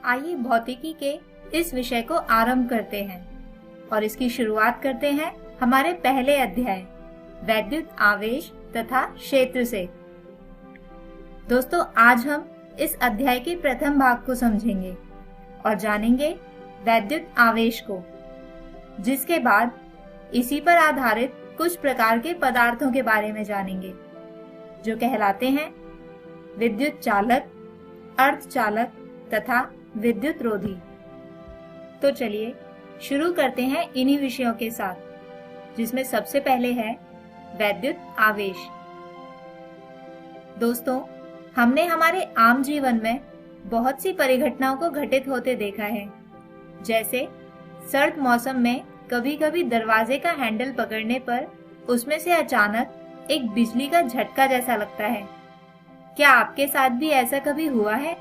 आइए भौतिकी के इस विषय को आरंभ करते हैं और इसकी शुरुआत करते हैं हमारे पहले अध्याय वैद्युत आवेश तथा क्षेत्र से। दोस्तों, आज हम इस अध्याय के प्रथम भाग को समझेंगे और जानेंगे वैद्युत आवेश को, जिसके बाद इसी पर आधारित कुछ प्रकार के पदार्थों के बारे में जानेंगे जो कहलाते हैं विद्युत चालक, अर्धचालक तथा विद्युत रोधी। तो चलिए शुरू करते हैं इन्हीं विषयों के साथ, जिसमें सबसे पहले है वैद्युत आवेश। दोस्तों, हमने हमारे आम जीवन में बहुत सी परिघटनाओं को घटित होते देखा है। जैसे सर्द मौसम में कभी कभी दरवाजे का हैंडल पकड़ने पर उसमें से अचानक एक बिजली का झटका जैसा लगता है। क्या आपके साथ भी ऐसा कभी हुआ है?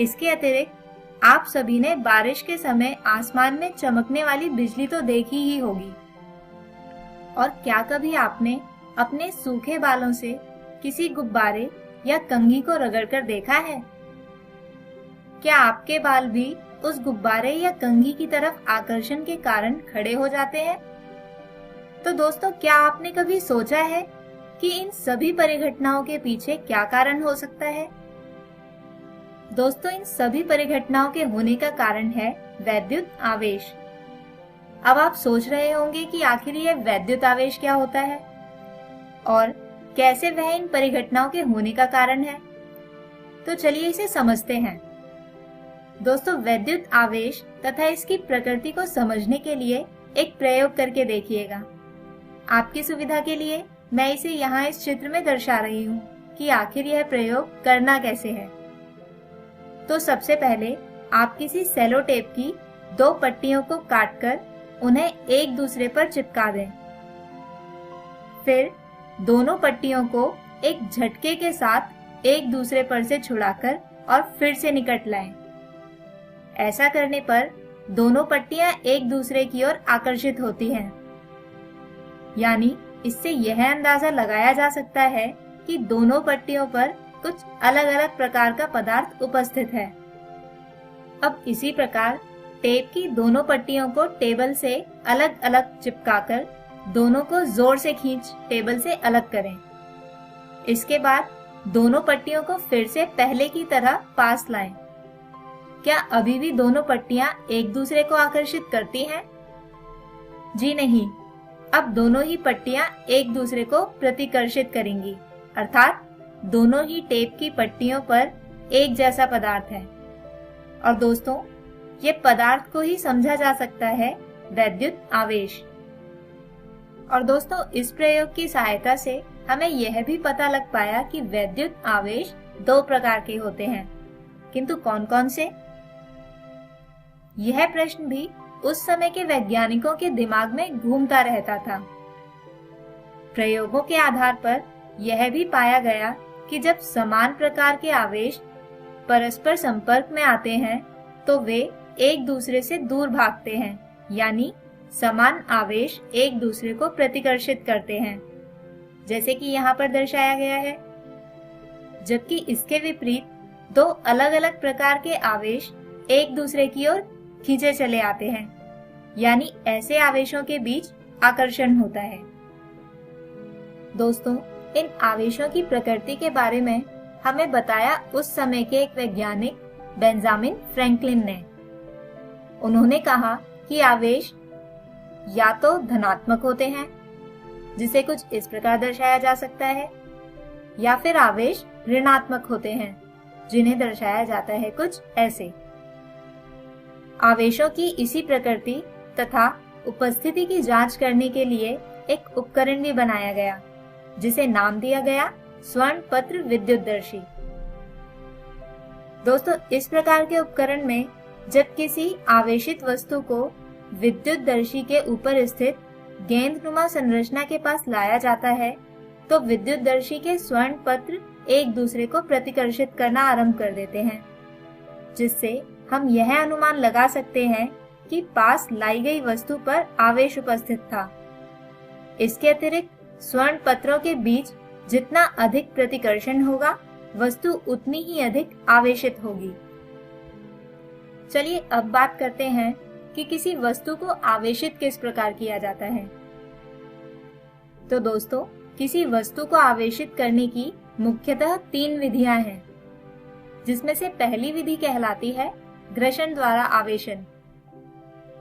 इसके अतिरिक्त आप सभी ने बारिश के समय आसमान में चमकने वाली बिजली तो देखी ही होगी। और क्या कभी आपने अपने सूखे बालों से किसी गुब्बारे या कंघी को रगड़कर देखा है? क्या आपके बाल भी उस गुब्बारे या कंघी की तरफ आकर्षण के कारण खड़े हो जाते हैं? तो दोस्तों, क्या आपने कभी सोचा है कि इन सभी परिघटनाओं के पीछे क्या कारण हो सकता है? दोस्तों, इन सभी परिघटनाओं के होने का कारण है वैद्युत आवेश। अब आप सोच रहे होंगे कि आखिर यह वैद्युत आवेश क्या होता है और कैसे वह इन परिघटनाओं के होने का कारण है। तो चलिए इसे समझते हैं। दोस्तों, वैद्युत आवेश तथा इसकी प्रकृति को समझने के लिए एक प्रयोग करके देखिएगा। आपकी सुविधा के लिए मैं इसे यहाँ इस चित्र में दर्शा रही हूँ कि आखिर यह प्रयोग करना कैसे है। तो सबसे पहले आप किसी सेलो टेप की दो पट्टियों को काटकर उन्हें एक दूसरे पर चिपका दें। फिर दोनों पट्टियों को एक झटके के साथ एक दूसरे पर से छुड़ाकर और फिर से निकट लाएं। ऐसा करने पर दोनों पट्टियां एक दूसरे की ओर आकर्षित होती हैं। यानी इससे यह अंदाजा लगाया जा सकता है कि दोनों पट्टियों पर कुछ अलग अलग प्रकार का पदार्थ उपस्थित है। अब इसी प्रकार टेप की दोनों पट्टियों को टेबल से अलग अलग चिपकाकर दोनों को जोर से खींच टेबल से अलग करें। इसके बाद दोनों पट्टियों को फिर से पहले की तरह पास लाएं। क्या अभी भी दोनों पट्टियां एक दूसरे को आकर्षित करती हैं? जी नहीं, अब दोनों ही पट्टियां एक दूसरे को प्रतिकर्षित करेंगी, अर्थात दोनों ही टेप की पट्टियों पर एक जैसा पदार्थ है। और दोस्तों, ये पदार्थ को ही समझा जा सकता है वैद्युत आवेश। और दोस्तों, इस प्रयोग की सहायता से हमें यह भी पता लग पाया कि वैद्युत आवेश दो प्रकार के होते हैं, किंतु कौन कौन से? यह प्रश्न भी उस समय के वैज्ञानिकों के दिमाग में घूमता रहता था। प्रयोगों के आधार पर यह भी पाया गया कि जब समान प्रकार के आवेश परस्पर संपर्क में आते हैं तो वे एक दूसरे से दूर भागते हैं, यानी समान आवेश एक दूसरे को प्रतिकर्षित करते हैं, जैसे कि यहाँ पर दर्शाया गया है। जबकि इसके विपरीत दो अलग अलग प्रकार के आवेश एक दूसरे की ओर खींचे चले आते हैं, यानी ऐसे आवेशों के बीच आकर्षण होता है। दोस्तों, इन आवेशों की प्रकृति के बारे में हमें बताया उस समय के एक वैज्ञानिक बेंजामिन फ्रैंकलिन ने। उन्होंने कहा कि आवेश या तो धनात्मक होते हैं, जिसे कुछ इस प्रकार दर्शाया जा सकता है, या फिर आवेश ऋणात्मक होते हैं, जिन्हें दर्शाया जाता है कुछ ऐसे। आवेशों की इसी प्रकृति तथा उपस्थिति की जांच करने के लिए एक उपकरण भी बनाया गया, जिसे नाम दिया गया स्वर्णपत्र विद्युतदर्शी। दोस्तों, इस प्रकार के उपकरण में जब किसी आवेशित वस्तु को विद्युतदर्शी के ऊपर स्थित गेंदनुमा संरचना के पास लाया जाता है, तो विद्युतदर्शी के स्वर्णपत्र एक दूसरे को प्रतिकर्षित करना आरंभ कर देते हैं, जिससे हम यह अनुमान लगा सकते हैं कि पास लाई गई वस्तु पर आवेश उपस्थित था। इसके अतिरिक्त स्वर्ण पत्रों के बीच जितना अधिक प्रतिकर्षण होगा, वस्तु उतनी ही अधिक आवेशित होगी। चलिए अब बात करते हैं कि किसी वस्तु को आवेशित किस प्रकार किया जाता है। तो दोस्तों, किसी वस्तु को आवेशित करने की मुख्यतः 3 विधियां हैं, जिसमें से पहली विधि कहलाती है घर्षण द्वारा आवेशन।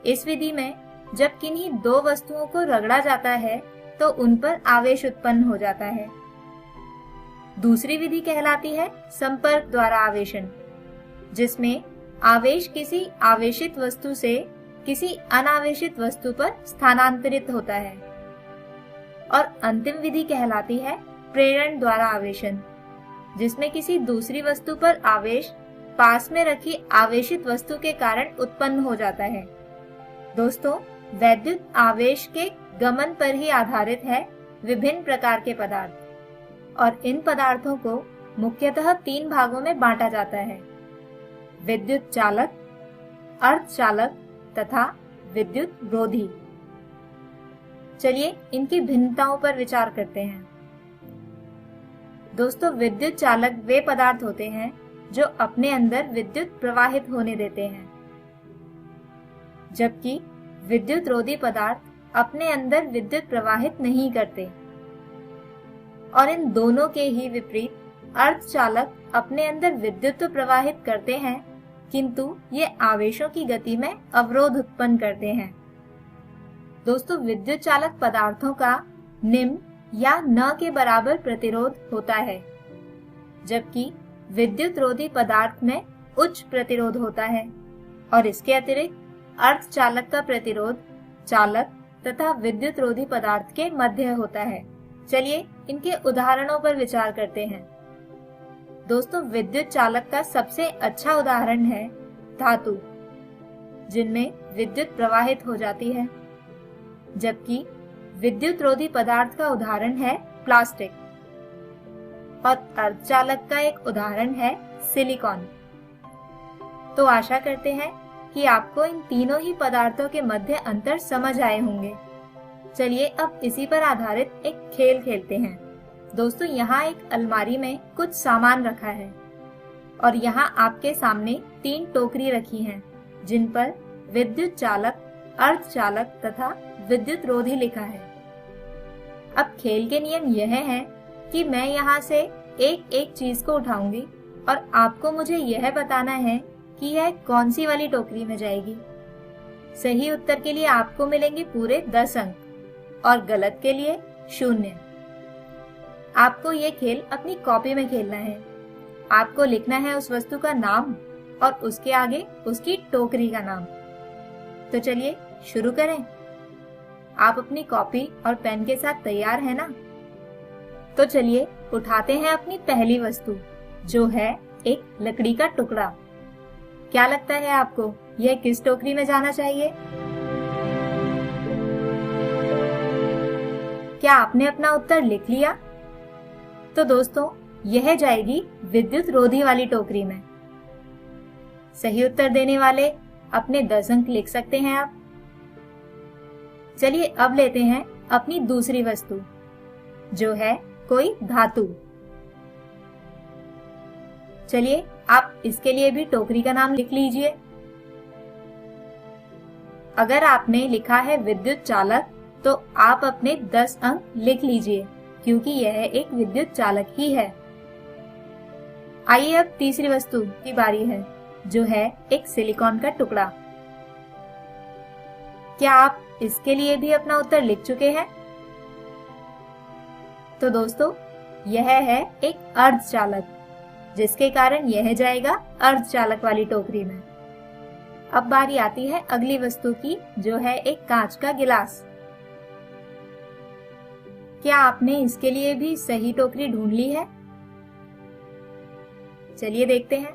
इस विधि में जब किन्हीं 2 वस्तुओं को रगड़ा जाता है तो उन पर आवेश उत्पन्न हो जाता है। दूसरी विधि कहलाती है संपर्क द्वारा आवेशन, जिसमें आवेश किसी आवेशित वस्तु से किसी अनावेशित वस्तु पर स्थानांतरित होता है। और अंतिम विधि कहलाती है प्रेरण द्वारा आवेशन, जिसमें किसी दूसरी वस्तु पर आवेश पास में रखी आवेशित वस्तु के कारण उत्पन्न हो जाता है। दोस्तों, वैद्युत आवेश के गमन पर ही आधारित है विभिन्न प्रकार के पदार्थ, और इन पदार्थों को मुख्यतः 3 भागों में बांटा जाता है: विद्युत चालक, अर्धचालक तथा विद्युत रोधी। चलिए इनकी भिन्नताओं पर विचार करते हैं। दोस्तों, विद्युत चालक वे पदार्थ होते हैं जो अपने अंदर विद्युत प्रवाहित होने देते हैं, जबकि विद्युत रोधी पदार्थ अपने अंदर विद्युत प्रवाहित नहीं करते। और इन दोनों के ही विपरीत अर्धचालक अपने अंदर विद्युत तो प्रवाहित करते हैं, किंतु ये आवेशों की गति में अवरोध उत्पन्न करते हैं। दोस्तों, विद्युत चालक पदार्थों का निम्न या न के बराबर प्रतिरोध होता है, जबकि विद्युत रोधी पदार्थ में उच्च प्रतिरोध होता है। और इसके अतिरिक्त अर्धचालक का प्रतिरोध चालक तथा विद्युत रोधी पदार्थ के मध्य होता है। चलिए इनके उदाहरणों पर विचार करते हैं। दोस्तों, विद्युत चालक का सबसे अच्छा उदाहरण है धातु, जिनमें विद्युत प्रवाहित हो जाती है, जबकि विद्युत रोधी पदार्थ का उदाहरण है प्लास्टिक। और अर्धचालक का एक उदाहरण है सिलिकॉन। तो आशा करते हैं कि आपको इन तीनों ही पदार्थों के मध्य अंतर समझ आए होंगे। चलिए अब इसी पर आधारित एक खेल खेलते हैं। दोस्तों, यहाँ एक अलमारी में कुछ सामान रखा है और यहाँ आपके सामने 3 टोकरी रखी हैं, जिन पर विद्युत चालक, अर्धचालक तथा विद्युत रोधी लिखा है। अब खेल के नियम यह हैं कि मैं यहाँ से एक एक चीज को उठाऊंगी और आपको मुझे यह बताना है कि यह कौन सी वाली टोकरी में जाएगी। सही उत्तर के लिए आपको मिलेंगे पूरे 10 अंक और गलत के लिए 0। आपको ये खेल अपनी कॉपी में खेलना है। आपको लिखना है उस वस्तु का नाम और उसके आगे उसकी टोकरी का नाम। तो चलिए शुरू करें। आप अपनी कॉपी और पेन के साथ तैयार हैं ना? तो चलिए उठाते हैं अपनी पहली वस्तु, जो है एक लकड़ी का टुकड़ा। क्या लगता है आपको, यह किस टोकरी में जाना चाहिए? क्या आपने अपना उत्तर लिख लिया? तो दोस्तों, यह जाएगी विद्युत रोधी वाली टोकरी में। सही उत्तर देने वाले अपने 10 अंक लिख सकते हैं आप। चलिए अब लेते हैं अपनी दूसरी वस्तु, जो है कोई धातु। चलिए आप इसके लिए भी टोकरी का नाम लिख लीजिए। अगर आपने लिखा है विद्युत चालक, तो आप अपने 10 अंक लिख लीजिए, क्योंकि यह एक विद्युत चालक ही है। आइए अब तीसरी वस्तु की बारी है, जो है एक सिलिकॉन का टुकड़ा। क्या आप इसके लिए भी अपना उत्तर लिख चुके हैं? तो दोस्तों, यह है एक अर्धचालक, जिसके कारण यह जाएगा अर्धचालक वाली टोकरी में। अब बारी आती है अगली वस्तु की, जो है एक कांच का गिलास। क्या आपने इसके लिए भी सही टोकरी ढूंढ ली है? चलिए देखते हैं।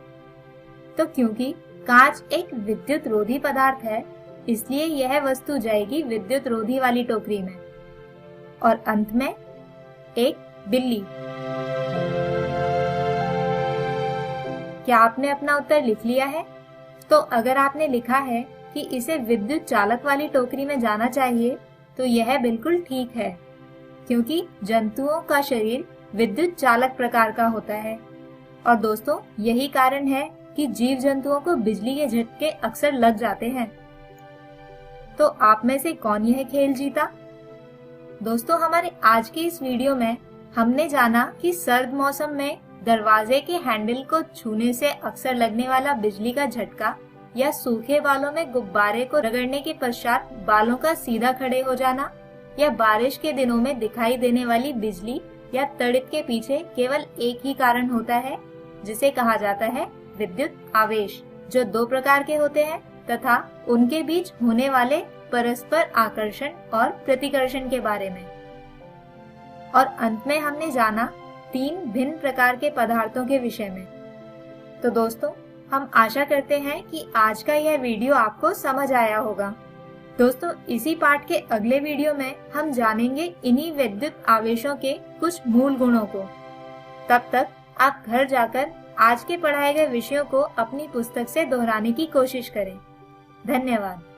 तो क्योंकि कांच एक विद्युत रोधी पदार्थ है, इसलिए यह वस्तु जाएगी विद्युत रोधी वाली टोकरी में। और अंत में एक बिल्ली। क्या आपने अपना उत्तर लिख लिया है? तो अगर आपने लिखा है कि इसे विद्युत चालक वाली टोकरी में जाना चाहिए, तो यह बिल्कुल ठीक है, क्योंकि जंतुओं का शरीर विद्युत चालक प्रकार का होता है। और दोस्तों, यही कारण है कि जीव जंतुओं को बिजली के झटके अक्सर लग जाते हैं। तो आप में से कौन यह खेल जीता? दोस्तों, हमारे आज की इस वीडियो में हमने जाना कि सर्द मौसम में दरवाजे के हैंडल को छूने से अक्सर लगने वाला बिजली का झटका या सूखे बालों में गुब्बारे को रगड़ने के पश्चात बालों का सीधा खड़े हो जाना या बारिश के दिनों में दिखाई देने वाली बिजली या तड़ित के पीछे केवल एक ही कारण होता है, जिसे कहा जाता है विद्युत आवेश, जो 2 प्रकार के होते हैं तथा उनके बीच होने वाले परस्पर आकर्षण और प्रतिकर्षण के बारे में। और अंत में हमने जाना 3 भिन्न प्रकार के पदार्थों के विषय में। तो दोस्तों, हम आशा करते हैं कि आज का यह वीडियो आपको समझ आया होगा। दोस्तों, इसी पाठ के अगले वीडियो में हम जानेंगे इन्हीं विद्युत आवेशों के कुछ मूल गुणों को। तब तक आप घर जाकर आज के पढ़ाए गए विषयों को अपनी पुस्तक से दोहराने की कोशिश करें। धन्यवाद।